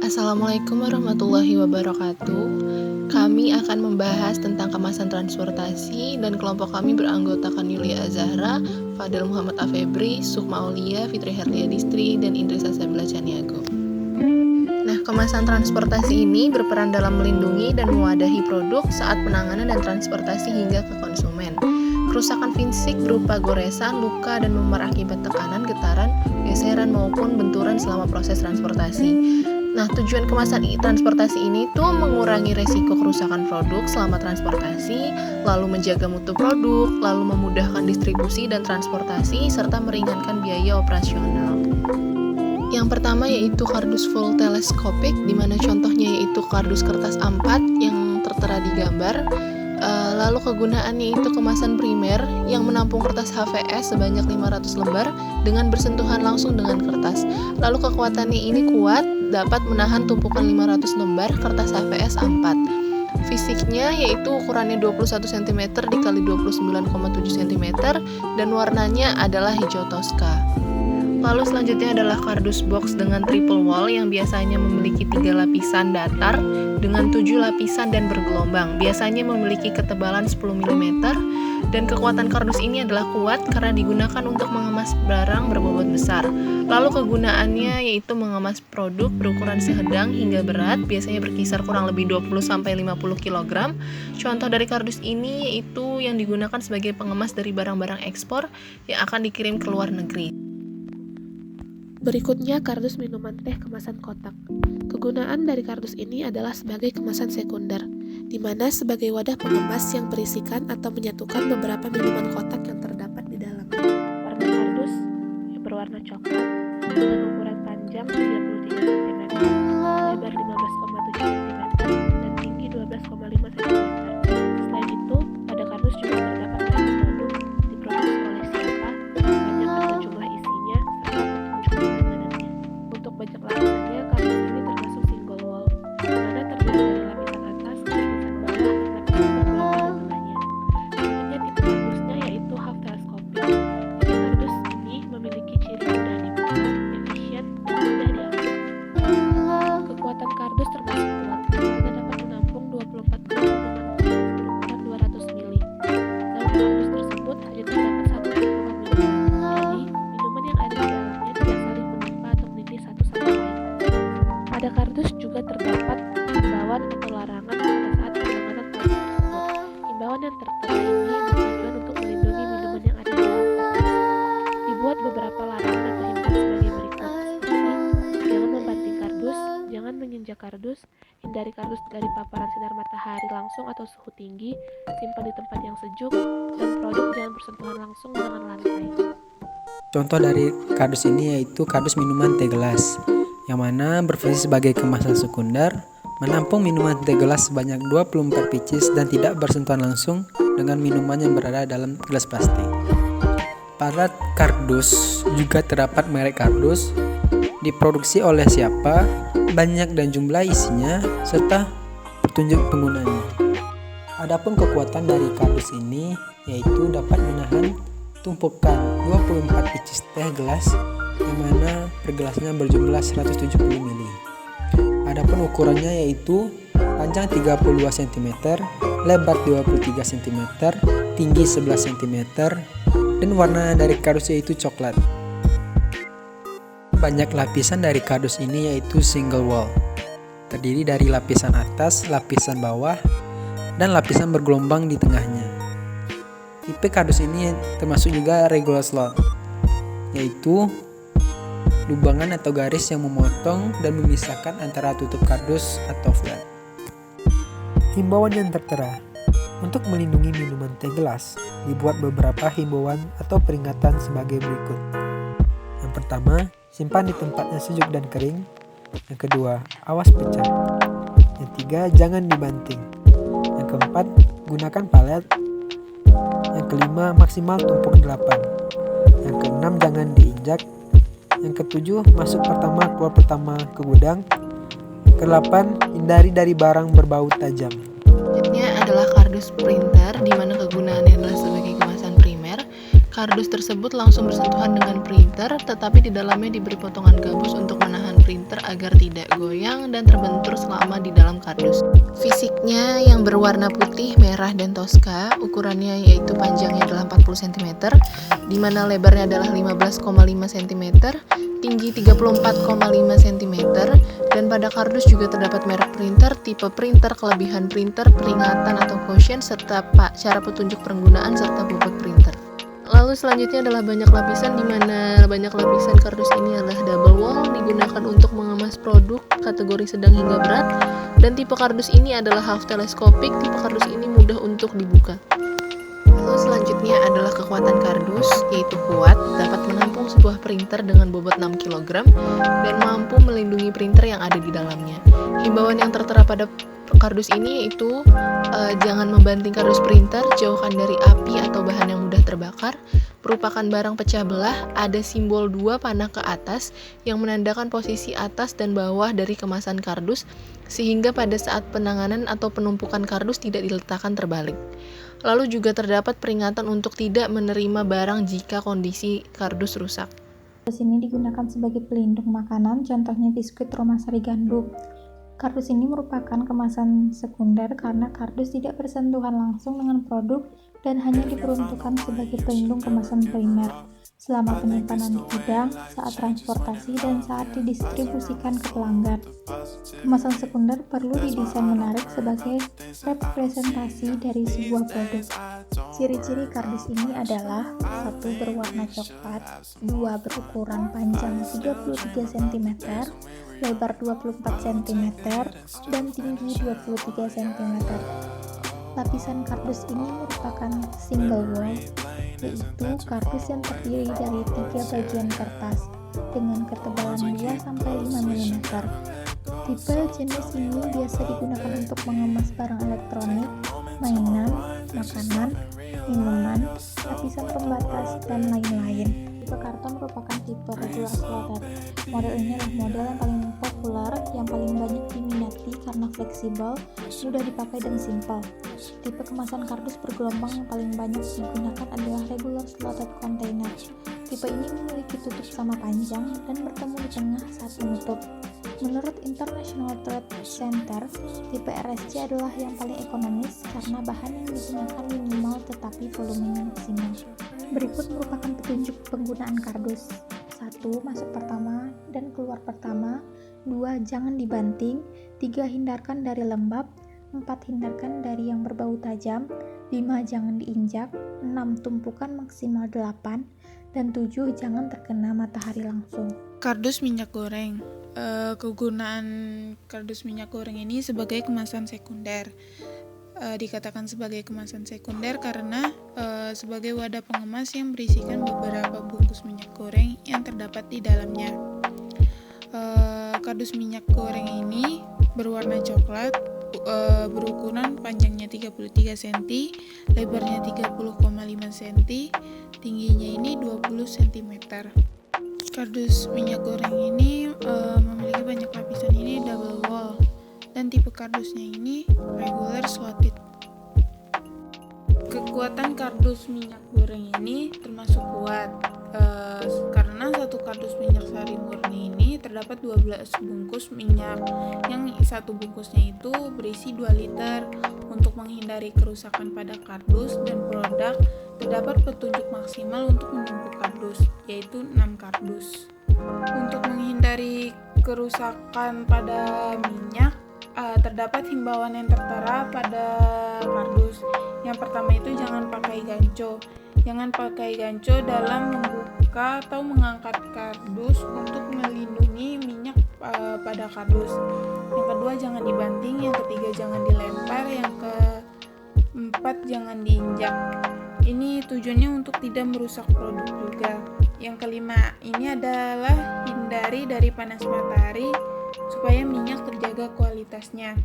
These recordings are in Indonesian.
Assalamualaikum warahmatullahi wabarakatuh. Kami akan membahas tentang kemasan transportasi dan kelompok kami beranggotakan Yulia Azahra, Fadel Muhammad Afebri, Sukma Aulia, Fitri Herliadistri, dan Indrisa Sabila Caniago. Nah, kemasan transportasi ini berperan dalam melindungi dan mewadahi produk saat penanganan dan transportasi hingga ke konsumen. Kerusakan fisik berupa goresan, luka, dan memar akibat tekanan, getaran, geseran, maupun benturan selama proses transportasi. Nah, tujuan kemasan transportasi ini tuh mengurangi resiko kerusakan produk selama transportasi, lalu menjaga mutu produk, lalu memudahkan distribusi dan transportasi, serta meringankan biaya operasional. Yang pertama yaitu kardus full teleskopik, di mana contohnya yaitu kardus kertas A4 yang tertera di gambar. Lalu kegunaannya itu kemasan primer yang menampung kertas HVS sebanyak 500 lembar dengan bersentuhan langsung dengan kertas. Lalu kekuatannya ini kuat, dapat menahan tumpukan 500 lembar kertas HVS A4. Fisiknya yaitu ukurannya 21 cm x 29,7 cm dan warnanya adalah hijau toska. Lalu selanjutnya adalah kardus box dengan triple wall yang biasanya memiliki 3 lapisan datar dengan 7 lapisan dan bergelombang. Biasanya memiliki ketebalan 10 mm dan kekuatan kardus ini adalah kuat karena digunakan untuk mengemas barang berbobot besar. Lalu kegunaannya yaitu mengemas produk berukuran sedang hingga berat, biasanya berkisar kurang lebih 20-50 kg. Contoh dari kardus ini yaitu yang digunakan sebagai pengemas dari barang-barang ekspor yang akan dikirim ke luar negeri. Berikutnya kardus minuman teh kemasan kotak. Kegunaan dari kardus ini adalah sebagai kemasan sekunder, di mana sebagai wadah pengemas yang berisikan atau menyatukan beberapa minuman kotak yang terdapat di dalam. Warna kardus yang berwarna coklat dengan ukuran panjang 33 cm, lebar 15,7 cm, dan tinggi 12,5 cm. Selain itu, pada kardus juga terdapat merek produk, diproduksi oleh siapa, banyak dan jumlah isinya, serta petunjuk penanganannya. Untuk bajak lapisannya, kardus ini termasuk single wall, di mana terdiri dari lapisan atas, lapisan bawah, dan lapisan bergelombang di tengahnya. Selanjutnya tipe kardusnya yaitu half teleskopik. Tipe kardus ini memiliki ciri mudah dibuka, efisien, dan mudah diangkat. Kekuatan kardus termasuk kuat, karena dapat menampung 24 gram minuman kotak berukuran 200 ml. Dalam kardus tersebut hanya terdapat satu tumpukan minuman, jadi minuman yang ada di dalamnya tidak saling menimpa atau menindih satu sama lain. Pada kardus juga terdapat himbauan atau larangan pada saat penanganan kardus tersebut. Himbauan yang tertera ini bertujuan untuk melindungi minuman yang ada di dalam kardus. Dibuat beberapa larangan atau himbauan sebagai berikut, seperti jangan membanting kardus, jangan menginjak kardus, hindari kardus dari paparan sinar matahari langsung atau suhu tinggi, simpan di tempat yang sejuk, dan produk jangan bersentuhan langsung dengan lantai. Contoh dari kardus ini yaitu kardus minuman teh gelas, yang mana berfungsi sebagai kemasan sekunder, menampung minuman teh gelas sebanyak 24 pieces dan tidak bersentuhan langsung dengan minuman yang berada dalam gelas plastik. Pada kardus juga terdapat merek kardus, diproduksi oleh siapa, banyak dan jumlah isinya, serta petunjuk penggunanya. Adapun kekuatan dari kardus ini yaitu dapat menahan tumpukan 24 pieces teh gelas yang mana per gelasnya berjumlah 170 ml. Adapun ukurannya yaitu panjang 32 cm, lebar 23 cm, tinggi 11 cm, dan warna dari kardus yaitu coklat. Banyak lapisan dari kardus ini yaitu single wall, terdiri dari lapisan atas, lapisan bawah, dan lapisan bergelombang di tengahnya. Tipe kardus ini termasuk juga regular slot, yaitu lubangan atau garis yang memotong dan memisahkan antara tutup kardus atau flat. Himbauan yang tertera untuk melindungi minuman teh gelas dibuat beberapa himbauan atau peringatan sebagai berikut. Yang pertama, simpan di tempat yang sejuk dan kering. Yang kedua, awas pecah. Yang tiga, jangan dibanting. Yang keempat, gunakan palet. Yang kelima, maksimal tumpuk 8. Yang keenam, jangan diinjak. Yang ketujuh, masuk pertama, keluar pertama ke gudang. Yang kedelapan, hindari dari barang berbau tajam. Selanjutnya adalah kardus printer, di mana kegunaannya adalah sebagai kemasan primer. Kardus tersebut langsung bersentuhan dengan printer, tetapi di dalamnya diberi potongan gabus untuk menahan printer agar tidak goyang dan terbentur selama di dalam kardus. Fisiknya yang berwarna putih, merah, dan toska, ukurannya yaitu panjangnya adalah 40 cm, di mana lebarnya adalah 15,5 cm, tinggi 34,5 cm, dan pada kardus juga terdapat merek printer, tipe printer, kelebihan printer, peringatan atau caution, serta cara petunjuk penggunaan serta bobot printer. Lalu selanjutnya adalah banyak lapisan, di mana banyak lapisan kardus ini adalah double wall, digunakan untuk mengemas produk kategori sedang hingga berat, dan tipe kardus ini adalah half telescopic, tipe kardus ini mudah untuk dibuka. Lalu selanjutnya adalah kekuatan kardus, yaitu kuat, dapat menampung sebuah printer dengan bobot 6 kg, dan mampu melindungi printer yang ada di dalamnya. Himbauan yang tertera pada kardus ini yaitu jangan membanting kardus printer, jauhkan dari api atau bahan yang mudah terbakar, merupakan barang pecah belah, ada simbol 2 panah ke atas yang menandakan posisi atas dan bawah dari kemasan kardus, sehingga pada saat penanganan atau penumpukan kardus tidak diletakkan terbalik. Lalu juga terdapat peringatan untuk tidak menerima barang jika kondisi kardus rusak. Kardus ini digunakan sebagai pelindung makanan, contohnya biskuit Roma Sari Gandum. Kardus ini merupakan kemasan sekunder karena kardus tidak bersentuhan langsung dengan produk dan hanya diperuntukkan sebagai pelindung kemasan primer selama penyimpanan di gudang, saat transportasi, dan saat didistribusikan ke pelanggan. Kemasan sekunder perlu didesain menarik sebagai representasi dari sebuah produk. Ciri-ciri kardus ini adalah 1. Berwarna coklat, 2. Berukuran panjang 33 cm, lebar 24 cm, dan tinggi 23 cm. Lapisan kardus ini merupakan single wall, yaitu kardus yang terdiri dari 3 bagian kertas dengan ketebalan 2-5 mm. Tipe jenis ini biasa digunakan untuk mengemas barang elektronik, mainan, makanan, minuman, lapisan pembatas, dan lain-lain. Tipe karton merupakan tipe regular slotted. Model ini adalah model yang paling populer, yang paling banyak diminati karena fleksibel, mudah dipakai, dan simpel. Tipe kemasan kardus bergelombang yang paling banyak digunakan adalah regular slotted container. Tipe ini memiliki tutup sama panjang dan bertemu di tengah saat menutup. Menurut International Trade Center, tipe RSC adalah yang paling ekonomis karena bahan yang digunakan minimal tetapi volumenya maksimal. Berikut merupakan petunjuk penggunaan kardus. 1. Masuk pertama dan keluar pertama. 2. Jangan dibanting. 3. Hindarkan dari lembab. 4. Hindarkan dari yang berbau tajam. 5. Jangan diinjak. 6. Tumpukan maksimal 8. Dan 7. Jangan terkena matahari langsung. Kardus minyak goreng. Kegunaan kardus minyak goreng ini sebagai kemasan sekunder. Dikatakan sebagai kemasan sekunder karena sebagai wadah pengemas yang berisikan beberapa bungkus minyak goreng yang terdapat di dalamnya. Kardus minyak goreng ini berwarna coklat, berukuran panjangnya 33 cm, lebarnya 30,5 cm, tingginya ini 20 cm. Kardus minyak goreng ini memiliki banyak lapisan, ini double wall, dan tipe kardusnya ini regular slotted. Kekuatan kardus minyak goreng ini termasuk kuat karena satu kardus minyak sari murni ini terdapat 12 bungkus minyak, yang satu bungkusnya itu berisi 2 liter. Untuk menghindari kerusakan pada kardus dan produk, terdapat petunjuk maksimal untuk menumpuk kardus, yaitu 6 kardus. Untuk menghindari kerusakan pada minyak, terdapat himbauan yang tertera pada kardus. Yang pertama itu jangan pakai ganco. Jangan pakai ganco dalam membuka atau mengangkat kardus untuk melindungi minyak pada kardus. Yang kedua, jangan dibanting. Yang ketiga, jangan dilempar. Yang keempat, jangan diinjak. Ini tujuannya untuk tidak merusak produk juga. Yang kelima, ini adalah hindari dari panas matahari supaya minyak terjaga kualitasnya.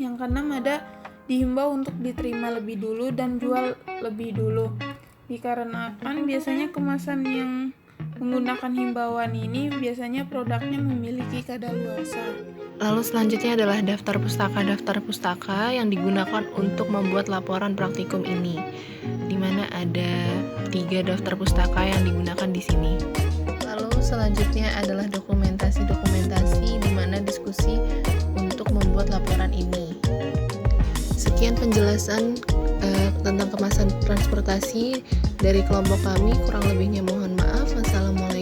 Yang keenam, ada dihimbau untuk diterima lebih dulu dan jual lebih dulu, dikarenakan biasanya kemasan yang Menggunakan himbauan ini biasanya produknya memiliki kadaluarsa. Lalu selanjutnya adalah daftar pustaka yang digunakan untuk membuat laporan praktikum ini, di mana ada 3 daftar pustaka yang digunakan di sini. Lalu selanjutnya adalah dokumentasi di mana diskusi untuk membuat laporan ini. Sekian penjelasan tentang kemasan transportasi dari kelompok kami, kurang lebihnya mohon maaf. Wassalamualaikum